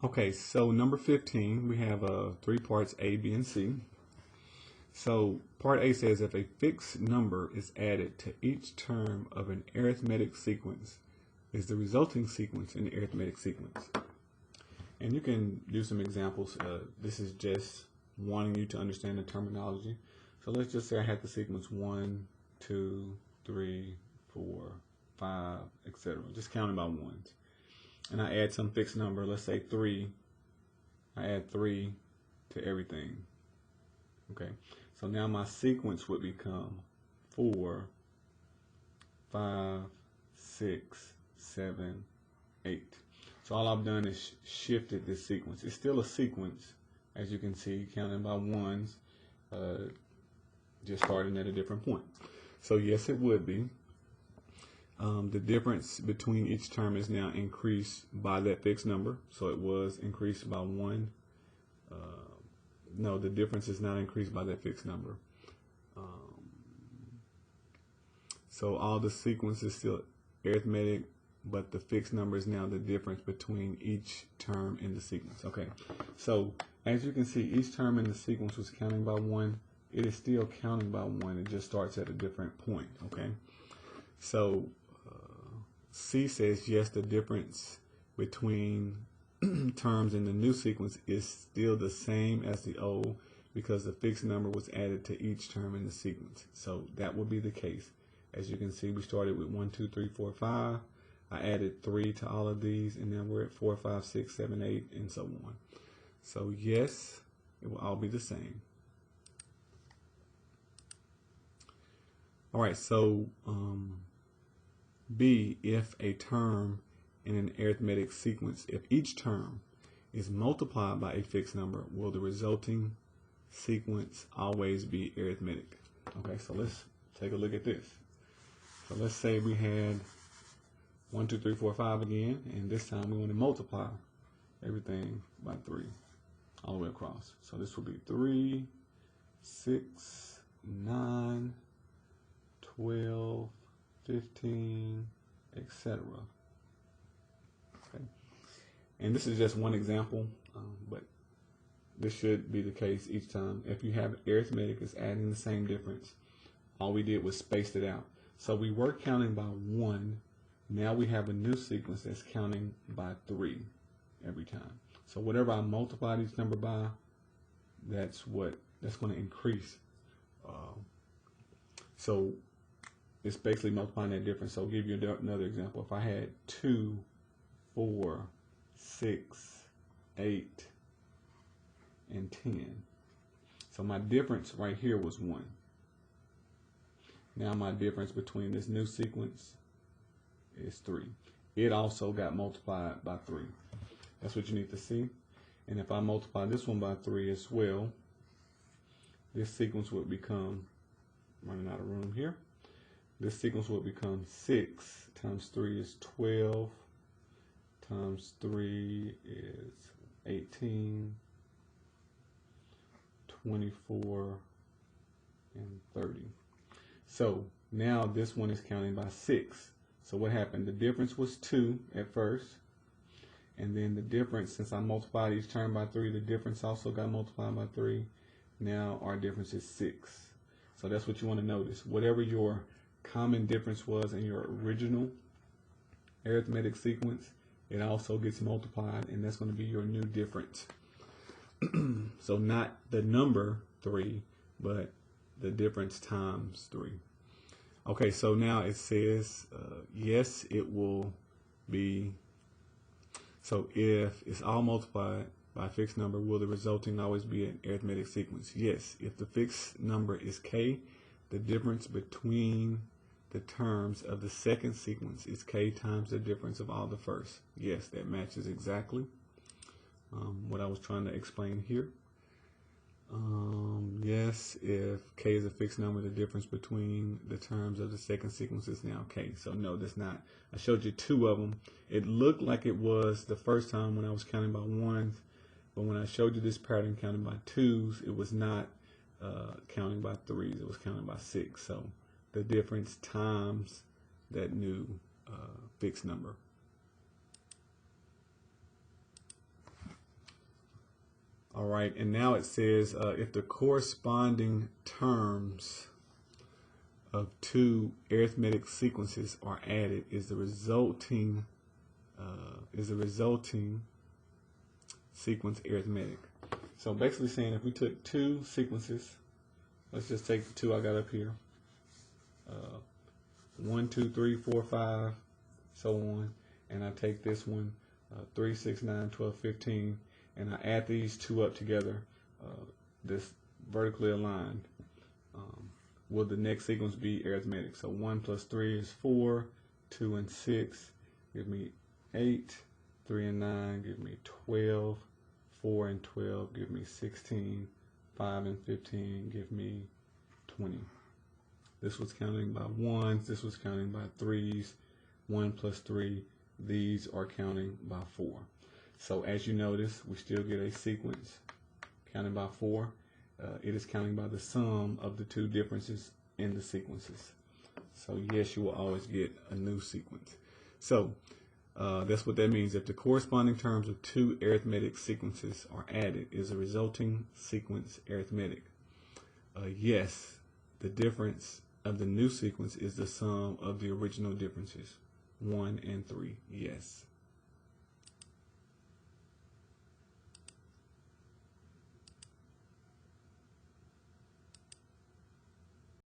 Okay, so number 15, we have three parts, A, B, and C. So part A says if a fixed number is added to each term of an arithmetic sequence, is the resulting sequence an arithmetic sequence? And you can do some examples. This is just wanting you to understand the terminology. So let's just say I had the sequence 1, 2, 3, 4, 5, etc. Just counting by ones. And I add some fixed number, let's say 3. I add 3 to everything. Okay, so now my sequence would become 4, 5, 6, 7, 8. So all I've done is shifted this sequence. It's still a sequence, as you can see, counting by ones, just starting at a different point. So yes, it would be. The difference between each term is now increased by that fixed number. So it was increased by 1. No, the difference is not increased by that fixed number. So all the sequence is still arithmetic, but the fixed number is now the difference between each term in the sequence. Okay, so as you can see, each term in the sequence was counting by 1. It is still counting by 1. It just starts at a different point. Okay, so C says yes, the difference between terms in the new sequence is still the same as the old because the fixed number was added to each term in the sequence. So that would be the case. As you can see, we started with 1, 2, 3, 4, 5. I added 3 to all of these, and then we're at 4, 5, 6, 7, 8, and so on. So yes, it will all be the same. All right, so B, if a term in an arithmetic sequence, if each term is multiplied by a fixed number, will the resulting sequence always be arithmetic? Okay, so let's take a look at this. So let's say we had 1, 2, 3, 4, 5 again, and this time we want to multiply everything by 3 all the way across. So this will be 3, 6, 9, 12, 15, etc. Okay. And this is just one example, but this should be the case each time. If you have arithmetic, it's adding the same difference. All we did was spaced it out. So we were counting by 1. Now we have a new sequence that's counting by 3 every time. So whatever I multiply each number by, that's going to increase. So it's basically multiplying that difference. So I'll give you another example. If I had 2, 4, 6, 8, and 10. So my difference right here was 1. Now my difference between this new sequence is 3. It also got multiplied by 3. That's what you need to see. And if I multiply this one by 3 as well, this sequence would become, running out of room here, this sequence would become 6 times 3 is 12, times 3 is 18, 24, and 30. So now this one is counting by 6. So what happened? The difference was 2 at first. And then the difference, since I multiplied each term by 3, the difference also got multiplied by 3. Now our difference is 6. So that's what you want to notice. Whatever your common difference was in your original arithmetic sequence, it also gets multiplied, and that's going to be your new difference. So not the number 3, but the difference times 3. Okay, so now it says, yes, it will be, so if it's all multiplied by a fixed number, will the resulting always be an arithmetic sequence? Yes, if the fixed number is k, the difference between the terms of the second sequence is k times the difference of all the first. Yes, that matches exactly what I was trying to explain here. Yes, if k is a fixed number, the difference between the terms of the second sequence is now k. So no, that's not. I showed you 2 of them. It looked like it was the first time when I was counting by 1s, but when I showed you this pattern counting by 2s, it was not counting by 3s. It was counting by 6. So the difference times that new fixed number. All right, and now it says if the corresponding terms of two arithmetic sequences are added, is the resulting sequence arithmetic. So basically saying if we took two sequences, let's just take the two I got up here, 1, 2, 3, 4, 5, so on, and I take this one, 3, 6, 9, 12, 15, and I add these two up together, this vertically aligned. Will the next sequence be arithmetic? So 1 plus 3 is 4, 2 and 6 give me 8, 3 and 9 give me 12, 4 and 12 give me 16, 5 and 15 give me 20. This was counting by ones, this was counting by threes, 1 plus 3, these are counting by 4. So as you notice, we still get a sequence counting by 4. It is counting by the sum of the two differences in the sequences. So yes, you will always get a new sequence. So that's what that means. If the corresponding terms of two arithmetic sequences are added, is the resulting sequence arithmetic? Yes, the difference of the new sequence is the sum of the original differences, 1 and 3. Yes.